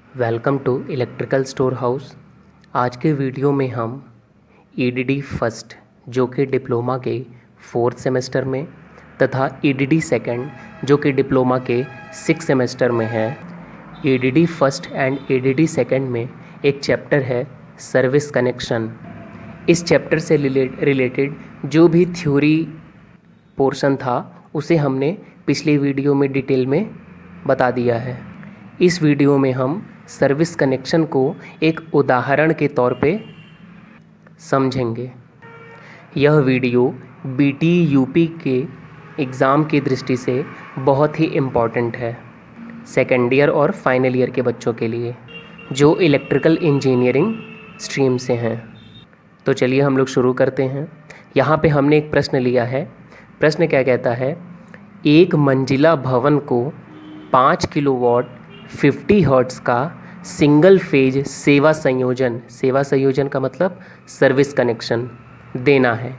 Welcome to electrical store house. आज के video में हम ईडीडी फर्स्ट जो कि डिप्लोमा के 4th सेमेस्टर में तथा ईडीडी सेकंड जो कि डिप्लोमा के 6th सेमेस्टर में है। EDD first and EDD second में एक चैप्टर है सर्विस कनेक्शन। इस चैप्टर से रिलेटेड जो भी थ्योरी पोर्शन था उसे हमने पिछले वीडियो में डिटेल में बता दिया है। इस वीडियो में हम सर्विस कनेक्शन को एक उदाहरण के तौर पे समझेंगे। यह वीडियो बीटी यूपी के एग्ज़ाम की दृष्टि से बहुत ही इम्पॉर्टेंट है, सेकेंड ईयर और फाइनल ईयर के बच्चों के लिए जो इलेक्ट्रिकल इंजीनियरिंग स्ट्रीम से हैं। तो चलिए हम लोग शुरू करते हैं। यहाँ पे हमने एक प्रश्न लिया है। प्रश्न क्या कहता है, एक मंजिला भवन को 5 किलोवाट 50 हर्ट्ज़ का सिंगल फेज सेवा संयोजन का मतलब सर्विस कनेक्शन देना है।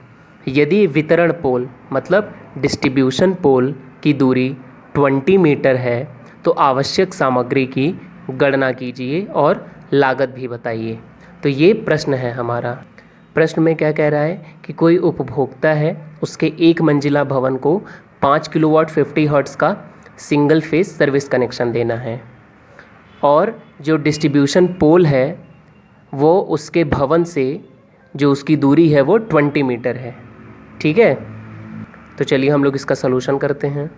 यदि वितरण पोल मतलब डिस्ट्रीब्यूशन पोल की दूरी 20 मीटर है तो आवश्यक सामग्री की गणना कीजिए और लागत भी बताइए। तो ये प्रश्न है हमारा। प्रश्न में क्या कह रहा है कि कोई उपभोक्ता है, उसके एक मंजिला भवन को 5 किलोवाट 50 हर्ट्ज़ का सिंगल फेज सर्विस कनेक्शन देना है और जो डिस्ट्रीब्यूशन पोल है वो उसके भवन से जो उसकी दूरी है वो 20 मीटर है। ठीक है, तो चलिए हम लोग इसका सलूशन करते हैं।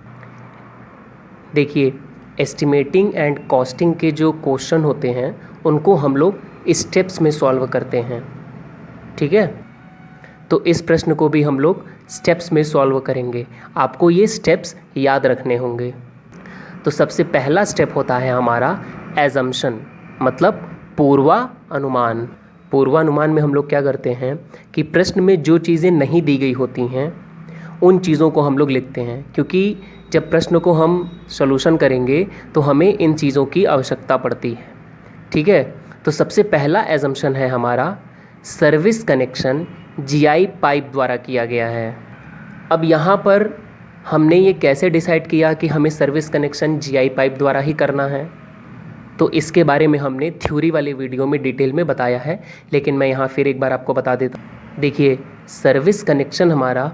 देखिए, एस्टिमेटिंग एंड कॉस्टिंग के जो क्वेश्चन होते हैं उनको हम लोग स्टेप्स में सॉल्व करते हैं। ठीक है, तो इस प्रश्न को भी हम लोग स्टेप्स में सॉल्व करेंगे। आपको ये स्टेप्स याद रखने होंगे। तो सबसे पहला स्टेप होता है हमारा एजम्पशन मतलब पूर्वानुमान। पूर्वानुमान में हम लोग क्या करते हैं कि प्रश्न में जो चीज़ें नहीं दी गई होती हैं उन चीज़ों को हम लोग लिखते हैं, क्योंकि जब प्रश्न को हम सॉल्यूशन करेंगे तो हमें इन चीज़ों की आवश्यकता पड़ती है। ठीक है, तो सबसे पहला एजम्पशन है हमारा सर्विस कनेक्शन जीआई पाइप द्वारा किया गया है। अब यहाँ पर हमने ये कैसे डिसाइड किया कि हमें सर्विस कनेक्शन जीआई पाइप द्वारा ही करना है, तो इसके बारे में हमने थ्योरी वाले वीडियो में डिटेल में बताया है, लेकिन मैं यहाँ फिर एक बार आपको बता देता हूँ। देखिए, सर्विस कनेक्शन हमारा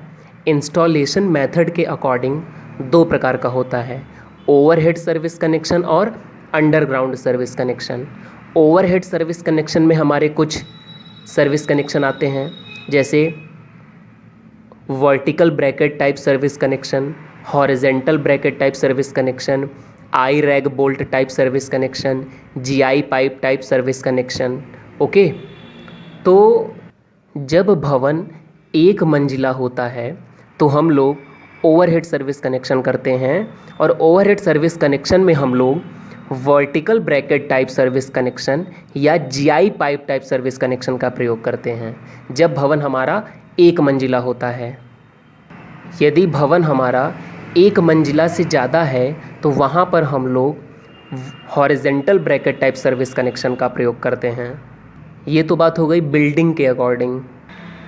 इंस्टॉलेशन मेथड के अकॉर्डिंग 2 प्रकार का होता है, ओवरहेड सर्विस कनेक्शन और underground service connection. Overhead service connection में हमारे कुछ सर्विस कनेक्शन आते हैं, जैसे vertical bracket type service connection, horizontal bracket type service connection, eye rag bolt type service connection, GI pipe type service connection. Okay, तो जब भवन एक मंजिला होता है तो हम लोग ओवरहेड सर्विस कनेक्शन करते हैं और ओवरहेड सर्विस कनेक्शन में हम लोग vertical bracket type service connection या GI pipe type service connection का प्रयोग करते हैं जब भवन हमारा एक मंजिला होता है। यदि भवन हमारा एक मंजिला से ज़्यादा है तो वहाँ पर हम लोग horizontal bracket type service connection का प्रयोग करते हैं। ये तो बात हो गई बिल्डिंग के अकॉर्डिंग।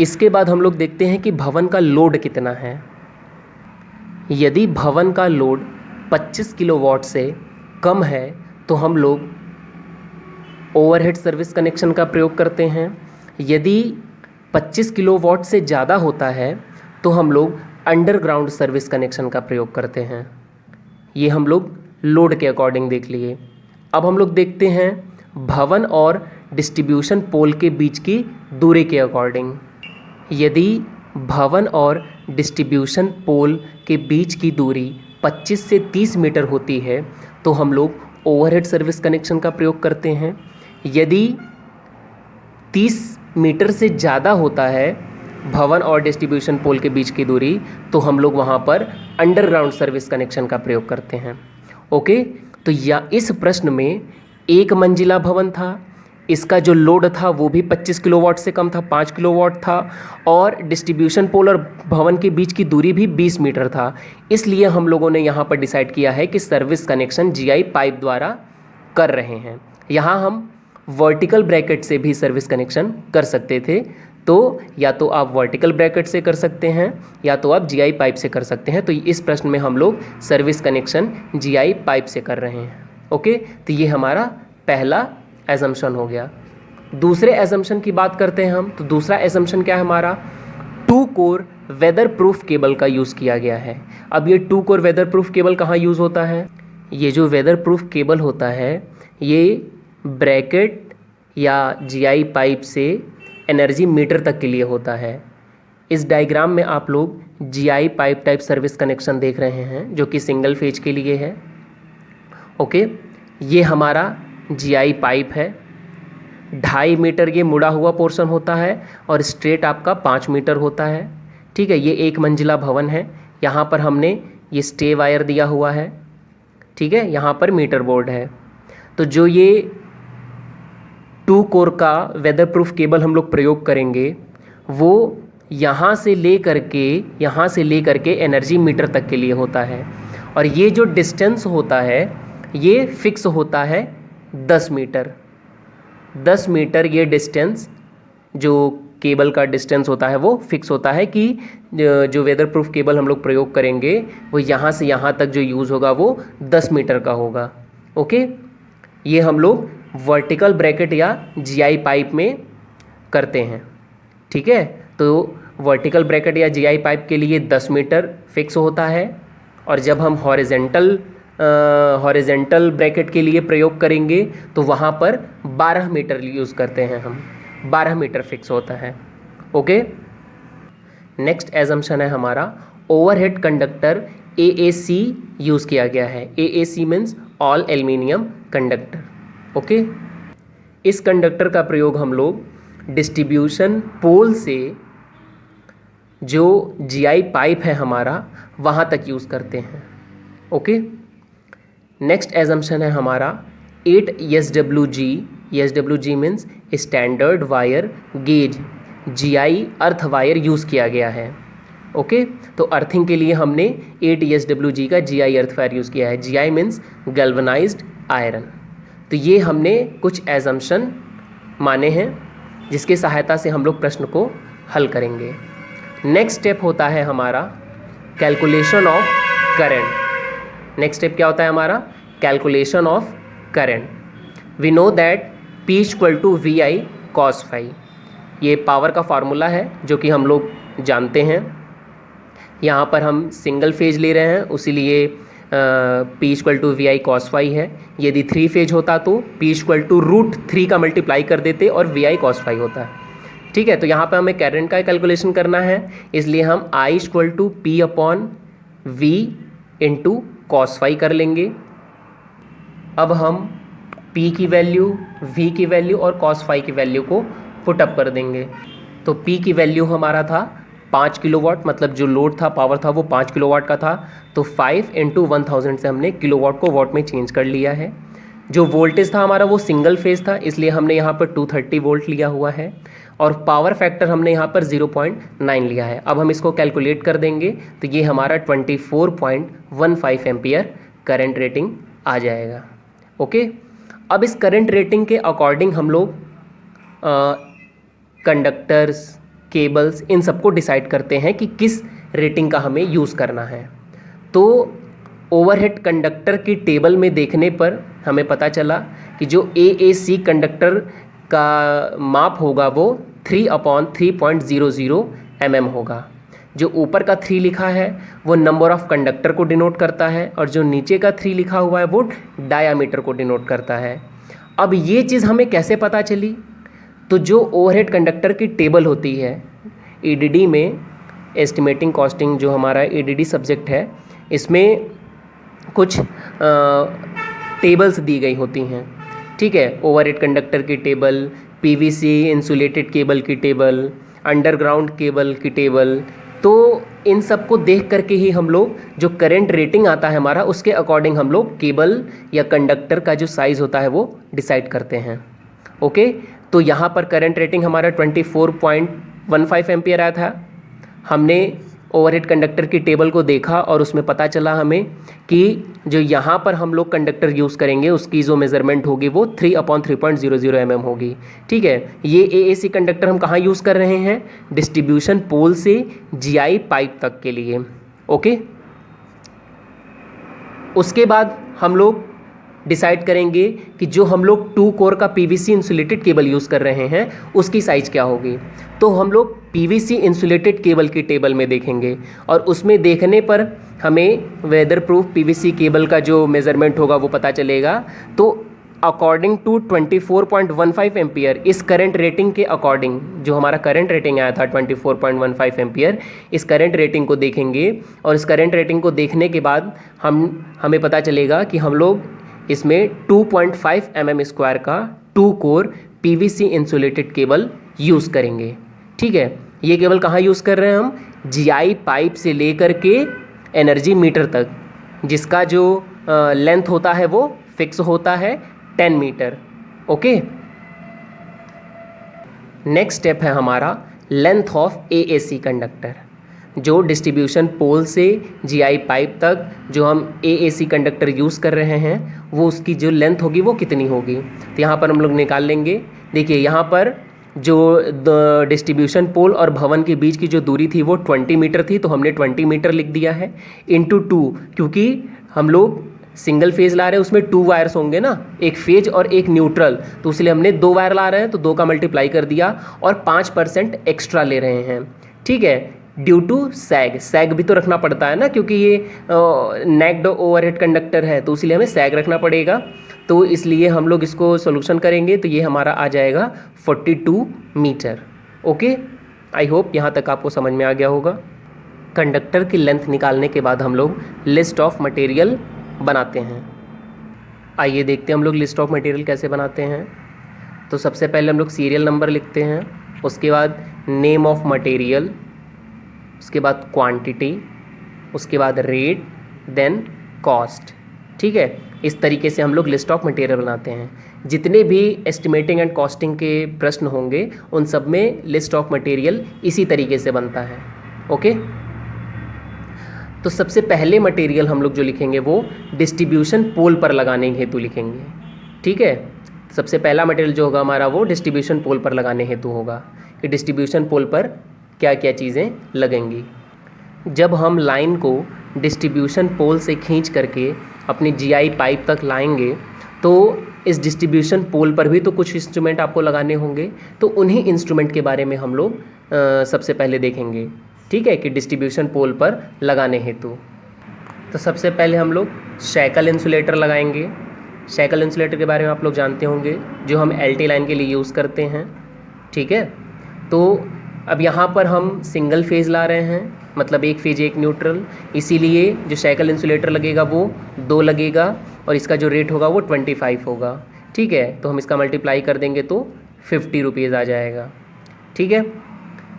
इसके बाद हम लोग देखते हैं कि भवन का लोड कितना है। यदि भवन का लोड 25 किलोवाट से कम है तो हम लोग ओवरहेड सर्विस कनेक्शन का प्रयोग करते हैं। यदि 25 किलोवाट से ज़्यादा होता है तो हम लोग अंडरग्राउंड सर्विस कनेक्शन का प्रयोग करते हैं। ये हम लोग लोड के अकॉर्डिंग देख लिए। अब हम लोग देखते हैं भवन और डिस्ट्रीब्यूशन पोल के बीच की दूरी के अकॉर्डिंग। यदि भवन और डिस्ट्रीब्यूशन पोल के बीच की दूरी 25 से 30 मीटर होती है तो हम लोग ओवरहेड सर्विस कनेक्शन का प्रयोग करते हैं। यदि 30 मीटर से ज़्यादा होता है भवन और डिस्ट्रीब्यूशन पोल के बीच की दूरी तो हम लोग वहाँ पर अंडरग्राउंड सर्विस कनेक्शन का प्रयोग करते हैं। ओके, तो या इस प्रश्न में एक मंजिला भवन था, इसका जो लोड था वो भी 25 किलोवाट से कम था, 5 किलोवाट था, और डिस्ट्रीब्यूशन पोल और भवन के बीच की दूरी भी 20 मीटर था। इसलिए हम लोगों ने यहाँ पर डिसाइड किया है कि सर्विस कनेक्शन जीआई पाइप द्वारा कर रहे हैं। यहाँ हम वर्टिकल ब्रैकेट से भी सर्विस कनेक्शन कर सकते थे, तो या तो आप वर्टिकल ब्रैकेट से कर सकते हैं या तो आप जीआई पाइप से कर सकते हैं। तो इस प्रश्न में हम लोग सर्विस कनेक्शन जीआई पाइप से कर रहे हैं। ओके, तो ये हमारा पहला एजम्पशन हो गया। दूसरे एजम्पशन की बात करते हैं हम, तो दूसरा एजम्पशन क्या है हमारा, 2 कोर वेदर प्रूफ केबल का यूज़ किया गया है। अब ये 2 कोर वेदर प्रूफ केबल कहाँ यूज़ होता है, ये जो वेदर प्रूफ केबल होता है ये ब्रैकेट या जीआई पाइप से एनर्जी मीटर तक के लिए होता है। इस डायग्राम में आप लोग GI pipe type service connection देख रहे हैं जो कि सिंगल फेज के लिए है। ओके, ये हमारा जीआई पाइप है, 2.5 मीटर ये मुड़ा हुआ पोर्शन होता है और स्ट्रेट आपका 5 मीटर होता है। ठीक है, ये 1 मंजिला भवन है। यहाँ पर हमने ये स्टे वायर दिया हुआ है। ठीक है, यहाँ पर मीटर बोर्ड है। तो जो ये 2 कोर का वेदर प्रूफ केबल हम लोग प्रयोग करेंगे वो यहाँ से ले करके एनर्जी मीटर तक के लिए होता है। और ये जो डिस्टेंस होता है ये फिक्स होता है 10 मीटर। 10 मीटर ये डिस्टेंस, जो केबल का डिस्टेंस होता है वो फिक्स होता है कि जो वेदर प्रूफ केबल हम लोग प्रयोग करेंगे वो यहाँ से यहाँ तक जो यूज़ होगा वो 10 मीटर का होगा। ओके, ये हम लोग वर्टिकल ब्रैकेट या जीआई पाइप में करते हैं। ठीक है, तो वर्टिकल ब्रैकेट या जीआई पाइप के लिए 10 मीटर फिक्स होता है और जब हम हॉरिजेंटल ब्रैकेट के लिए प्रयोग करेंगे तो वहाँ पर 12 मीटर यूज़ करते हैं हम, 12 मीटर फिक्स होता है। ओके, नेक्स्ट एजम्पशन है हमारा ओवरहेड कंडक्टर AAC यूज़ किया गया है। AAC means all aluminium conductor. Okay, इस कंडक्टर का प्रयोग हम लोग डिस्ट्रीब्यूशन पोल से जो जीआई पाइप है हमारा वहाँ तक यूज़ करते हैं। ओके, नेक्स्ट एजम्पशन है हमारा 8 SWG। SWG means standard wire gauge GI earth wire use किया गया है। ओके, तो अर्थिंग के लिए हमने 8 SWG का जीआई अर्थ वायर यूज़ किया है। GI means galvanized iron. तो ये हमने कुछ एजम्पशन माने हैं जिसकी सहायता से हम लोग प्रश्न को हल करेंगे। नेक्स्ट स्टेप होता है हमारा calculation of current. Next step क्या होता है हमारा, calculation of current. We know that P equal to VI cos phi। ये पावर का फार्मूला है जो कि हम लोग जानते हैं। यहाँ पर हम सिंगल फेज ले रहे हैं उसीलिए P equal to VI cos phi है। यदि 3 फेज होता तो P इक्वल टू √3 का मल्टीप्लाई कर देते और VI cos phi होता है। ठीक है, तो यहाँ पे हमें करंट का कैलकुलेशन करना है, इसलिए हम I equal to P/V into cos phi कर लेंगे। अब हम P की वैल्यू, V की वैल्यू और cos phi की वैल्यू को पुटअप कर देंगे। तो P की वैल्यू हमारा था 5 किलोवाट, मतलब जो लोड था, पावर था वो 5 किलोवाट का था। तो 5 इंटू 1000 से हमने किलोवाट को वाट में चेंज कर लिया है। जो वोल्टेज था हमारा वो सिंगल फेज था, इसलिए हमने यहाँ पर 230 वोल्ट लिया हुआ है और पावर फैक्टर हमने यहाँ पर 0.9 लिया है। अब हम इसको कैलकुलेट कर देंगे तो ये हमारा 24.15 एम्पियर करंट रेटिंग आ जाएगा। ओके, अब इस करंट रेटिंग के अकॉर्डिंग हम लोग कंडक्टर्स, केबल्स, इन सबको डिसाइड करते हैं कि किस रेटिंग का हमें यूज़ करना है। तो ओवरहेड कंडक्टर की टेबल में देखने पर हमें पता चला कि जो AAC कंडक्टर का माप होगा वो 3/3.00 mm होगा। जो ऊपर का 3 लिखा है वो नंबर ऑफ कंडक्टर को डिनोट करता है और जो नीचे का 3 लिखा हुआ है वो डायामीटर को डिनोट करता है। अब ये चीज़ हमें कैसे पता चली, तो जो ओवरहेड कंडक्टर की टेबल होती है EDD में, एस्टिमेटिंग कॉस्टिंग जो हमारा EDD सब्जेक्ट है, इसमें कुछ टेबल्स दी गई होती हैं। ठीक है, ओवरहेड कंडक्टर की टेबल, PVC इंसुलेटेड केबल की टेबल, अंडरग्राउंड केबल की टेबल। तो इन सब को देख करके ही हम लोग जो करंट रेटिंग आता है हमारा उसके अकॉर्डिंग हम लोग केबल या कंडक्टर का जो साइज़ होता है वो डिसाइड करते हैं। ओके, तो यहाँ पर करंट रेटिंग हमारा 24.15 एम्पियर आया था। हमने ओवरहेड कंडक्टर की टेबल को देखा और उसमें पता चला हमें कि जो यहाँ पर हम लोग कंडक्टर यूज़ करेंगे उसकी जो मेज़रमेंट होगी वो 3/3.00 mm होगी। ठीक है, ये AAC कंडक्टर हम कहाँ यूज़ कर रहे हैं, डिस्ट्रीब्यूशन पोल से GI पाइप तक के लिए। ओके, उसके बाद हम लोग डिसाइड करेंगे कि जो हम लोग 2 कोर का पीवीसी इंसुलेटेड केबल यूज़ कर रहे हैं उसकी साइज़ क्या होगी। तो हम लोग पीवीसी इंसुलेटेड केबल की टेबल में देखेंगे और उसमें देखने पर हमें वेदर प्रूफ पीवीसी केबल का जो मेज़रमेंट होगा वो पता चलेगा। तो अकॉर्डिंग टू 24.15 एम्पियर, इस करंट रेटिंग के अकॉर्डिंग, जो हमारा करंट रेटिंग आया था 24.15 एम्पियर, इस करंट रेटिंग को देखेंगे और इस करंट रेटिंग को देखने के बाद हमें पता चलेगा कि हम लोग इसमें 2.5 mm² का 2 core PVC insulated cable use करेंगे। ठीक है, ये केबल कहाँ यूज़ कर रहे हैं हम? जीआई पाइप से लेकर के एनर्जी मीटर तक, जिसका जो लेंथ होता है वो फिक्स होता है 10 मीटर। ओके, नेक्स्ट स्टेप है हमारा लेंथ ऑफ एएसी कंडक्टर। जो डिस्ट्रीब्यूशन पोल से जीआई पाइप तक जो हम एएसी कंडक्टर यूज़ कर रहे हैं वो उसकी जो लेंथ होगी वो कितनी होगी। तो यहाँ पर हम लोग निकाल लेंगे। देखिए यहाँ पर जो डिस्ट्रीब्यूशन पोल और भवन के बीच की जो दूरी थी वो 20 मीटर थी, तो हमने 20 मीटर लिख दिया है इंटू 2, क्योंकि हम लोग सिंगल फेज ला रहे हैं, उसमें 2 वायर्स होंगे ना, एक फेज और एक न्यूट्रल, तो इसलिए हमने 2 वायर ला रहे हैं तो 2 का मल्टीप्लाई कर दिया और 5% एक्स्ट्रा ले रहे हैं। ठीक है, ड्यू टू सैग भी तो रखना पड़ता है ना, क्योंकि ये नेक्ड ओवरहेड कंडक्टर है तो इसलिए हमें सैग रखना पड़ेगा। तो इसलिए हम लोग इसको सोल्यूशन करेंगे तो ये हमारा आ जाएगा 42 मीटर। ओके, आई होप यहाँ तक आपको समझ में आ गया होगा। कंडक्टर की लेंथ निकालने के बाद हम लोग लिस्ट ऑफ मटेरियल बनाते हैं। आइए देखते हैं हम लोग लिस्ट ऑफ मटेरियल कैसे बनाते हैं। तो सबसे पहले हम लोग सीरियल नंबर लिखते हैं, उसके बाद नेम ऑफ मटेरियल, उसके बाद क्वांटिटी, उसके बाद रेट, देन कॉस्ट। ठीक है, इस तरीके से हम लोग लिस्ट ऑफ मटेरियल बनाते हैं। जितने भी एस्टिमेटिंग एंड कॉस्टिंग के प्रश्न होंगे उन सब में लिस्ट ऑफ मटेरियल इसी तरीके से बनता है। ओके, तो सबसे पहले मटेरियल हम लोग जो लिखेंगे वो डिस्ट्रीब्यूशन पोल पर लगाने हेतु लिखेंगे। ठीक है, सबसे पहला मटेरियल जो होगा हमारा वो डिस्ट्रीब्यूशन पोल पर लगाने हेतु होगा कि डिस्ट्रीब्यूशन पोल पर क्या क्या चीज़ें लगेंगी। जब हम लाइन को डिस्ट्रीब्यूशन पोल से खींच करके अपनी जीआई पाइप तक लाएंगे तो इस डिस्ट्रीब्यूशन पोल पर भी तो कुछ इंस्ट्रूमेंट आपको लगाने होंगे, तो उन्हीं इंस्ट्रूमेंट के बारे में हम लोग सबसे पहले देखेंगे। ठीक है, कि डिस्ट्रीब्यूशन पोल पर लगाने हेतु तो सबसे पहले हम लोग शैकल इंसुलेटर लगाएंगे। शैकल इंसुलेटर के बारे में आप लोग जानते होंगे, जो हम एलटी लाइन के लिए यूज़ करते हैं। ठीक है, तो अब यहाँ पर हम सिंगल फेज ला रहे हैं, मतलब एक फेज एक न्यूट्रल, इसीलिए जो शैकल इंसुलेटर लगेगा वो 2 लगेगा और इसका जो रेट होगा वो 25 होगा। ठीक है, तो हम इसका मल्टीप्लाई कर देंगे तो 50 रुपीज़ आ जाएगा। ठीक है,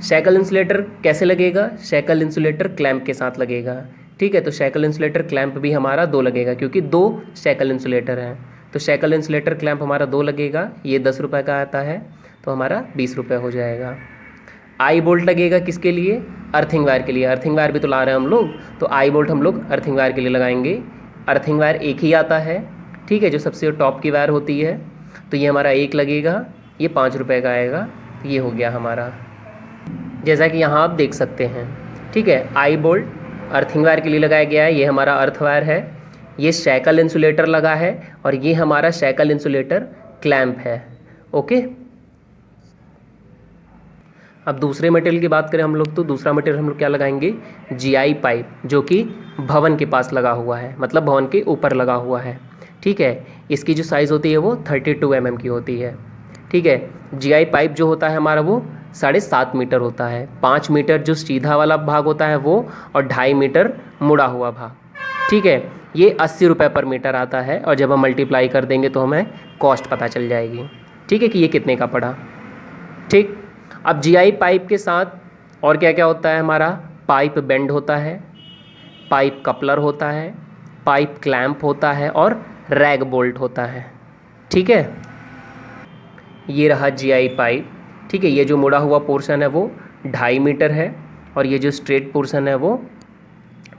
शैकल इंसुलेटर कैसे लगेगा? शैकल इंसुलेटर क्लैंप के साथ लगेगा। ठीक है, तो शैकल इंसुलेटर क्लैंप भी हमारा 2 लगेगा, क्योंकि 2 शैकल इंसुलेटर हैं। तो शैकल इंसुलेटर क्लैंप हमारा 2 लगेगा, ये 10 रुपये का आता है, तो हमारा 20 रुपये हो जाएगा। आई बोल्ट लगेगा किसके लिए? अर्थिंग वायर के लिए। अर्थिंग वायर भी तो ला रहे हैं हम लोग, तो आई बोल्ट हम लोग अर्थिंग वायर के लिए लगाएंगे। अर्थिंग वायर एक ही आता है, ठीक है, जो सबसे टॉप की वायर होती है, तो ये हमारा 1 लगेगा, ये 5 रुपये का आएगा। तो ये हो गया हमारा, जैसा कि यहाँ आप देख सकते हैं। ठीक है, आई बोल्ट अर्थिंग वायर के लिए लगाया गया है, ये हमारा अर्थ वायर है, ये शैकल इंसुलेटर लगा है और ये हमारा शैकल इंसुलेटर क्लैंप है। ओके, अब दूसरे मटेरियल की बात करें हम लोग, तो दूसरा मटेरियल हम लोग क्या लगाएंगे? जीआई पाइप, जो कि भवन के पास लगा हुआ है, मतलब भवन के ऊपर लगा हुआ है। ठीक है, इसकी जो साइज़ होती है वो 32 mm की होती है। ठीक है, जीआई पाइप जो होता है हमारा वो 7.5 मीटर होता है। 5 मीटर जो सीधा वाला भाग होता है वो, और 2.5 मीटर मुड़ा हुआ भाग। ठीक है, ये 80 रुपये पर मीटर आता है और जब हम मल्टीप्लाई कर देंगे तो हमें कॉस्ट पता चल जाएगी। ठीक है, कि ये कितने का पड़ा। ठीक, अब जीआई पाइप के साथ और क्या क्या होता है हमारा? पाइप बेंड होता है, पाइप कपलर होता है, पाइप क्लैंप होता है और रैग बोल्ट होता है। ठीक है, ये रहा जीआई पाइप। ठीक है, ये जो मुड़ा हुआ पोर्शन है वो 2.5 मीटर है और ये जो स्ट्रेट पोर्शन है वो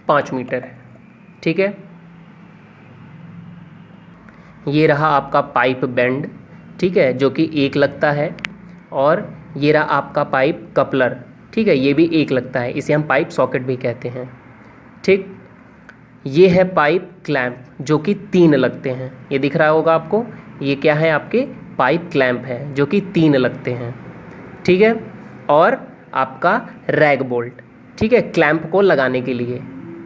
5 मीटर है। ठीक है, ये रहा आपका पाइप बेंड, ठीक है, जो कि 1 लगता है, और ये रहा आपका पाइप कपलर। ठीक है, ये भी 1 लगता है, इसे हम पाइप सॉकेट भी कहते हैं। ठीक, ये है पाइप क्लैंप जो कि 3 लगते हैं, ये दिख रहा होगा आपको, ये क्या है आपके पाइप क्लैंप है जो कि 3 लगते हैं, ठीक है। और आपका रैग बोल्ट, ठीक है, क्लैंप को लगाने के लिए,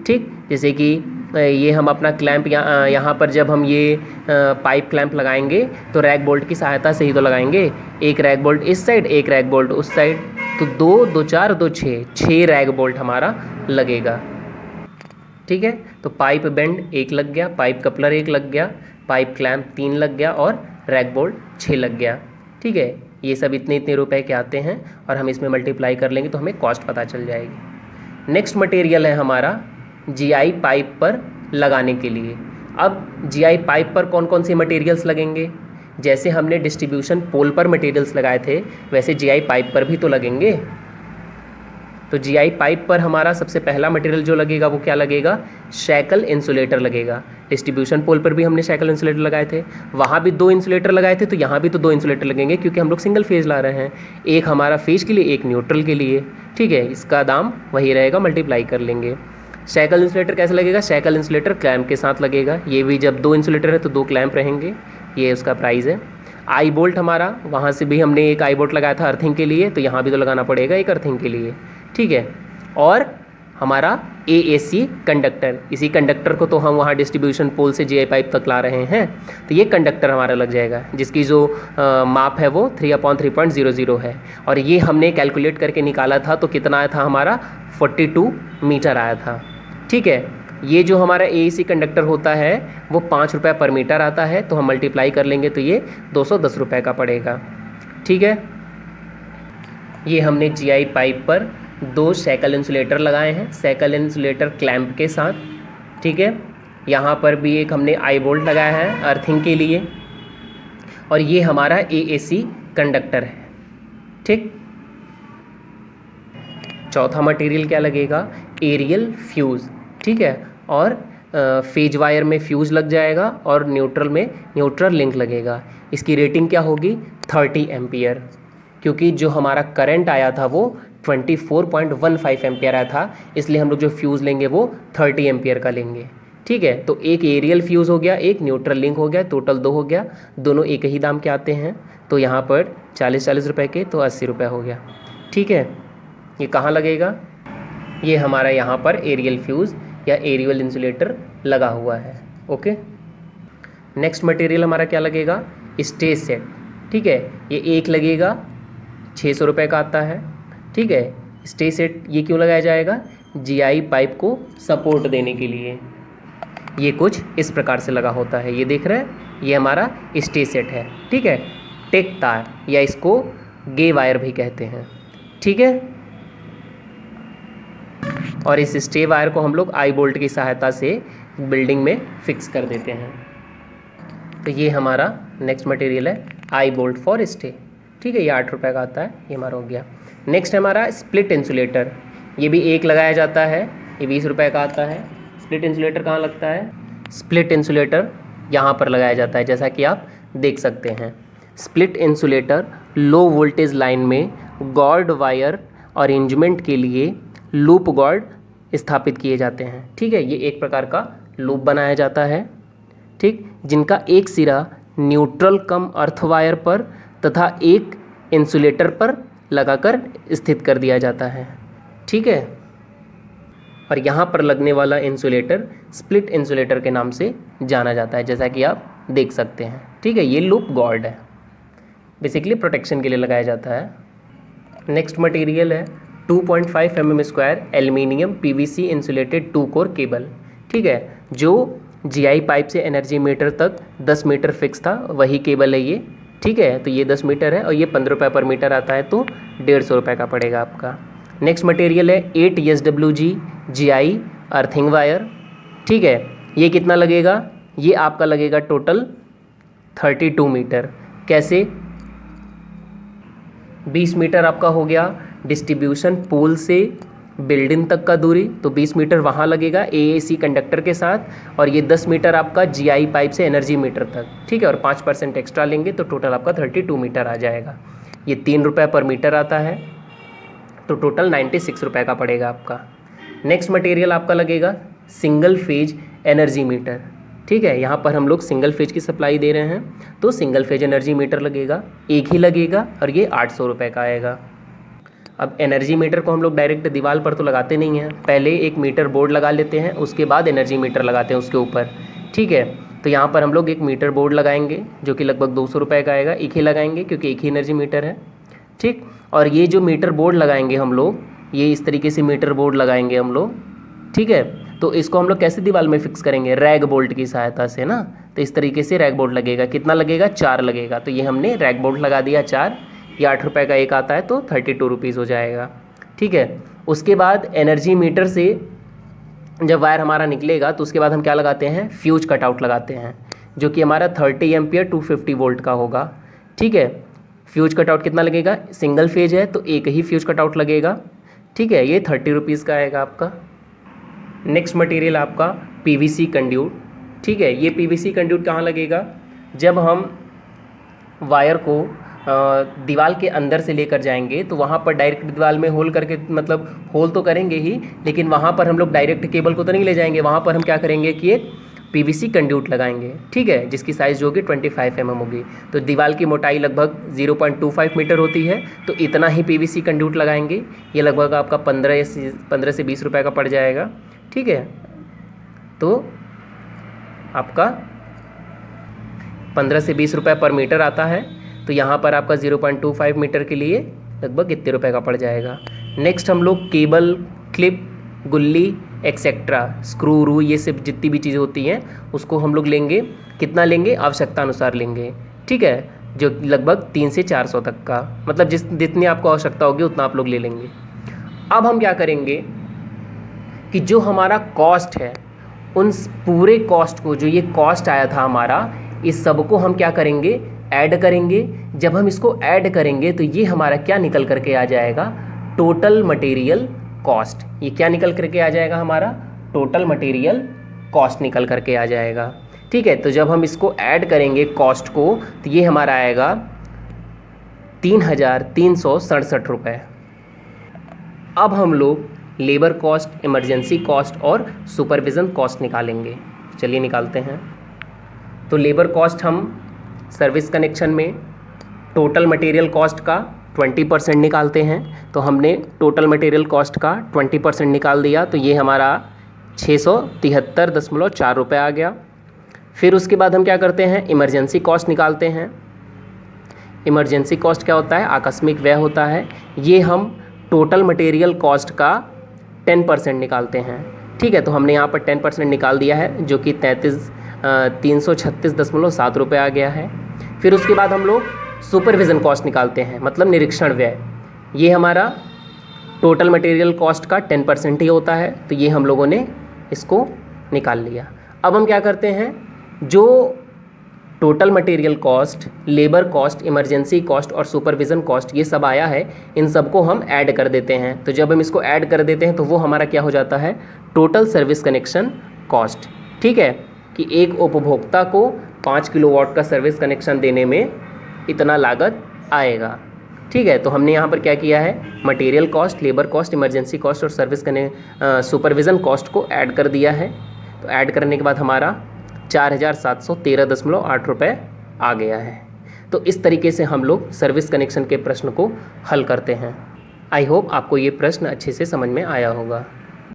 ठीक। जैसे कि ये हम अपना क्लैंप यहाँ पर जब हम ये पाइप क्लैंप लगाएंगे तो रैग बोल्ट की सहायता से ही तो लगाएंगे। एक रैग बोल्ट इस साइड, एक रैग बोल्ट उस साइड, तो 2 2 4 2 6 रैग बोल्ट हमारा लगेगा, ठीक है। तो पाइप बेंड 1 लग गया, पाइप कपलर 1 लग गया, पाइप क्लैंप 3 लग गया और रैग बोल्ट 6 लग गया, ठीक है। ये सब इतने इतने रुपए के आते हैं और हम इसमें मल्टीप्लाई कर लेंगे तो हमें कॉस्ट पता चल जाएगी। नेक्स्ट मटेरियल है हमारा जीआई पाइप पर लगाने के लिए। अब जीआई पाइप पर कौन कौन से मटेरियल्स लगेंगे? जैसे हमने डिस्ट्रीब्यूशन पोल पर मटेरियल्स लगाए थे वैसे जीआई पाइप पर भी तो लगेंगे। तो जीआई पाइप पर हमारा सबसे पहला मटेरियल जो लगेगा वो क्या लगेगा? शैकल इंसुलेटर लगेगा। डिस्ट्रीब्यूशन पोल पर भी हमने शैकल इंसुलेटर लगाए थे, वहाँ भी 2 इंसुलेटर लगाए थे, तो यहाँ भी तो 2 इंसुलेटर लगेंगे क्योंकि हम लोग सिंगल फेज ला रहे हैं, एक हमारा फेज के लिए, एक न्यूट्रल के लिए, ठीक है। इसका दाम वही रहेगा, मल्टीप्लाई कर लेंगे। शैकल इंसुलेटर कैसे लगेगा? शैकल इंसुलेटर क्लैंप के साथ लगेगा, ये भी जब 2 इंसुलेटर है तो 2 क्लैंप रहेंगे, ये उसका प्राइस है। आई बोल्ट हमारा, वहाँ से भी हमने एक आई बोल्ट लगाया था अर्थिंग के लिए, तो यहाँ भी तो लगाना पड़ेगा एक अर्थिंग के लिए, ठीक है। और हमारा एएसी कंडक्टर, इसी कंडक्टर को तो हम वहाँ डिस्ट्रीब्यूशन पोल से जीआई पाइप तक ला रहे हैं, तो ये कंडक्टर हमारा लग जाएगा जिसकी जो माप है वो 3/3.00 है। और ये हमने कैलकुलेट करके निकाला था तो कितना आया था हमारा? 42 मीटर आया था, ठीक है। ये जो हमारा एएसी कंडक्टर होता है वो 5 रुपये पर मीटर आता है, तो हम मल्टीप्लाई कर लेंगे तो ये 210 रुपये का पड़ेगा, ठीक है। ये हमने जीआई पाइप पर 2 शैकल इंसुलेटर लगाए हैं, शैकल इंसुलेटर क्लैंप के साथ, ठीक है। यहाँ पर भी एक हमने आई बोल्ट लगाया है अर्थिंग के लिए, और ये हमारा एएसी कंडक्टर है, ठीक। चौथा मटेरियल क्या लगेगा? एरियल फ्यूज़, ठीक है। और फेज वायर में फ्यूज़ लग जाएगा और न्यूट्रल में न्यूट्रल लिंक लगेगा। इसकी रेटिंग क्या होगी? 30 एम्पियर, क्योंकि जो हमारा करंट आया था वो 24.15 एम्पियर आया था, इसलिए हम लोग जो फ्यूज़ लेंगे वो 30 एम्पियर का लेंगे, ठीक है। तो एक एरियल फ्यूज़ हो गया, एक न्यूट्रल लिंक हो गया, टोटल 2 हो गया, दोनों एक ही दाम के आते हैं, तो यहाँ पर 40 रुपये के तो 80 रुपये हो गया, ठीक है। ये कहाँ लगेगा? ये हमारा यहाँ पर एरियल फ्यूज़ या एरियल इंसुलेटर लगा हुआ है, ओके। नेक्स्ट मटेरियल हमारा क्या लगेगा? स्टेज सेट, ठीक है। ये एक लगेगा, 600 रुपये का आता है, ठीक है। स्टेज सेट ये क्यों लगाया जाएगा? जीआई पाइप को सपोर्ट देने के लिए। ये कुछ इस प्रकार से लगा होता है, ये देख रहे हैं, ये हमारा स्टेज सेट है, ठीक है। टेक तार या इसको गे वायर भी कहते हैं, ठीक है। और इस स्टे वायर को हम लोग आई बोल्ट की सहायता से बिल्डिंग में फिक्स कर देते हैं। तो ये हमारा नेक्स्ट मटेरियल है आई बोल्ट फॉर स्टे, ठीक है। ये 8 रुपये का आता है, ये हमारा हो गया। नेक्स्ट है हमारा स्प्लिट इंसुलेटर, ये भी एक लगाया जाता है, ये 20 रुपये का आता है। स्प्लिट इंसुलेटर कहाँ लगता है? स्प्लिट इंसुलेटर यहाँ पर लगाया जाता है, जैसा कि आप देख सकते हैं। Split insulator low voltage line में गॉर्ड वायर अरेंजमेंट के लिए लूप गॉर्ड स्थापित किए जाते हैं, ठीक है। ये एक प्रकार का लूप बनाया जाता है, ठीक, जिनका एक सिरा न्यूट्रल कम अर्थ वायर पर तथा एक इंसुलेटर पर लगाकर स्थित कर दिया जाता है, ठीक है। और यहाँ पर लगने वाला इंसुलेटर स्प्लिट इंसुलेटर के नाम से जाना जाता है, जैसा कि आप देख सकते हैं, ठीक है। ये लूप गॉर्ड है, बेसिकली प्रोटेक्शन के लिए लगाया जाता है। नेक्स्ट मटेरियल है 2.5 mm² aluminium PVC insulated 2 core cable, ठीक है। जो जीआई पाइप से एनर्जी मीटर तक 10 मीटर फिक्स था, वही केबल है ये, ठीक है। तो ये 10 मीटर है और ये 15 रुपये पर मीटर आता है, तो 150 रुपये का पड़ेगा आपका। नेक्स्ट मटेरियल है 8 SWG जीआई अर्थिंग वायर, ठीक है। ये कितना लगेगा? ये आपका लगेगा टोटल 32 मीटर। कैसे? 20 मीटर आपका हो गया डिस्ट्रीब्यूशन पोल से बिल्डिंग तक का दूरी, तो 20 मीटर वहाँ लगेगा एएसी कंडक्टर के साथ, और ये 10 मीटर आपका जीआई पाइप से एनर्जी मीटर तक, ठीक है। और 5% एक्स्ट्रा लेंगे तो टोटल आपका 32 मीटर आ जाएगा। ये 3 रुपये पर मीटर आता है, तो टोटल 96 रुपये का पड़ेगा आपका। नेक्स्ट मटेरियल आपका लगेगा सिंगल फेज एनर्जी मीटर। ठीक है, यहाँ पर हम लोग सिंगल फेज की सप्लाई दे रहे हैं तो सिंगल फेज एनर्जी मीटर लगेगा, एक ही लगेगा और ये 800 रुपये का आएगा। अब एनर्जी मीटर को हम लोग डायरेक्ट दीवार पर तो लगाते नहीं हैं, पहले एक मीटर बोर्ड लगा लेते हैं, उसके बाद एनर्जी मीटर लगाते हैं उसके ऊपर। ठीक है, तो यहाँ पर हम लोग एक मीटर बोर्ड लगाएंगे जो कि लगभग 200 रुपये का आएगा, एक ही लगाएंगे क्योंकि एक ही एनर्जी मीटर है। ठीक, और ये जो मीटर बोर्ड लगाएंगे हम लोग, ये इस तरीके से मीटर बोर्ड लगाएंगे हम लोग। ठीक है, तो इसको हम लोग कैसे दीवार में फिक्स करेंगे, रैग बोल्ट की सहायता से ना। तो इस तरीके से रैग बोल्ट लगेगा, कितना लगेगा, 4 लगेगा। तो ये हमने रैग बोल्ट लगा दिया 4, ये 8 रुपये का एक आता है तो 32 रुपीज़ हो जाएगा। ठीक है, उसके बाद एनर्जी मीटर से जब वायर हमारा निकलेगा तो उसके बाद हम क्या लगाते हैं, फ्यूज कटआउट लगाते हैं जो कि हमारा 30 एम्पियर 250 वोल्ट का होगा। ठीक है, फ्यूज कटआउट कितना लगेगा, सिंगल फेज है तो एक ही फ्यूज कटआउट लगेगा। ठीक है, ये 30 रुपीज़ का आएगा आपका। नेक्स्ट मटेरियल आपका पीवीसी कंड्यूट। ठीक है, ये पीवीसी कंड्यूट कहाँ लगेगा, जब हम वायर को दीवार के अंदर से लेकर जाएंगे तो वहाँ पर डायरेक्ट दीवार में होल करके, मतलब होल तो करेंगे ही, लेकिन वहाँ पर हम लोग डायरेक्ट केबल को तो नहीं ले जाएंगे, वहाँ पर हम क्या करेंगे कि एक पीवीसी कंड्यूट लगाएंगे। ठीक है, जिसकी साइज़ जो होगी 25 mm होगी। तो दीवार की मोटाई लगभग 0.25 मीटर होती है, तो इतना ही पीवीसी कंड्यूट लगाएंगे। ये लगभग आपका 15 से 20 रुपये का पड़ जाएगा। ठीक है, तो आपका 15 से 20 रुपये पर मीटर आता है। तो यहाँ पर आपका 0.25 मीटर के लिए लगभग कितने रुपए का पड़ जाएगा। नेक्स्ट हम लोग केबल, क्लिप, गुल्ली एक्सेट्रा, स्क्रू रू, ये सब जितनी भी चीज़ें होती हैं उसको हम लोग लेंगे। कितना लेंगे, आवश्यकता अनुसार लेंगे। ठीक है, जो लगभग 300 से 400 तक का, मतलब जितनी आपको आवश्यकता होगी उतना आप लोग ले लेंगे। अब हम क्या करेंगे कि जो हमारा कॉस्ट है, उन पूरे कॉस्ट को, जो ये कॉस्ट आया था हमारा, इस सब को हम क्या करेंगे, ऐड करेंगे। जब हम इसको ऐड करेंगे तो ये हमारा क्या निकल करके आ जाएगा, टोटल मटेरियल कॉस्ट। ये क्या निकल करके आ जाएगा, हमारा टोटल मटेरियल कॉस्ट निकल करके आ जाएगा। ठीक है, तो जब हम इसको ऐड करेंगे कॉस्ट को तो ये हमारा आएगा 3,367 रुपये। अब हम लोग लेबर कॉस्ट, इमरजेंसी कॉस्ट और सुपरविज़न कॉस्ट निकालेंगे। चलिए निकालते हैं। तो लेबर कॉस्ट हम सर्विस कनेक्शन में टोटल मटेरियल कॉस्ट का 20% निकालते हैं। तो हमने टोटल मटेरियल कॉस्ट का 20% निकाल दिया, तो ये हमारा 673.4 रुपये आ गया। फिर उसके बाद हम क्या करते हैं, इमरजेंसी कॉस्ट निकालते हैं। इमरजेंसी कॉस्ट क्या होता है, आकस्मिक व्यय होता है। ये हम टोटल मटेरियल कॉस्ट का 10% निकालते हैं। ठीक है, तो हमने यहाँ पर 10% निकाल दिया है जो कि 336.7 रुपये आ गया है। फिर उसके बाद हम लोग सुपरविज़न कॉस्ट निकालते हैं, मतलब निरीक्षण व्यय। ये हमारा टोटल मटेरियल कॉस्ट का 10% ही होता है, तो ये हम लोगों ने इसको निकाल लिया। अब हम क्या करते हैं, जो total material cost, labour cost, emergency cost और सुपरविज़न कॉस्ट ये सब आया है, इन सब को हम ऐड कर देते हैं। तो जब हम इसको ऐड कर देते हैं तो वो हमारा क्या हो जाता है, टोटल सर्विस कनेक्शन कॉस्ट। ठीक है, कि एक उपभोक्ता को 5 किलोवाट का सर्विस कनेक्शन देने में इतना लागत आएगा। ठीक है, तो हमने यहाँ पर क्या किया है, material cost, labour cost, emergency cost और सुपरविज़न कॉस्ट को ऐड कर दिया है। तो ऐड करने के बाद हमारा 4,713.8 रुपये आ गया है। तो इस तरीके से हम लोग सर्विस कनेक्शन के प्रश्न को हल करते हैं। आई होप आपको ये प्रश्न अच्छे से समझ में आया होगा।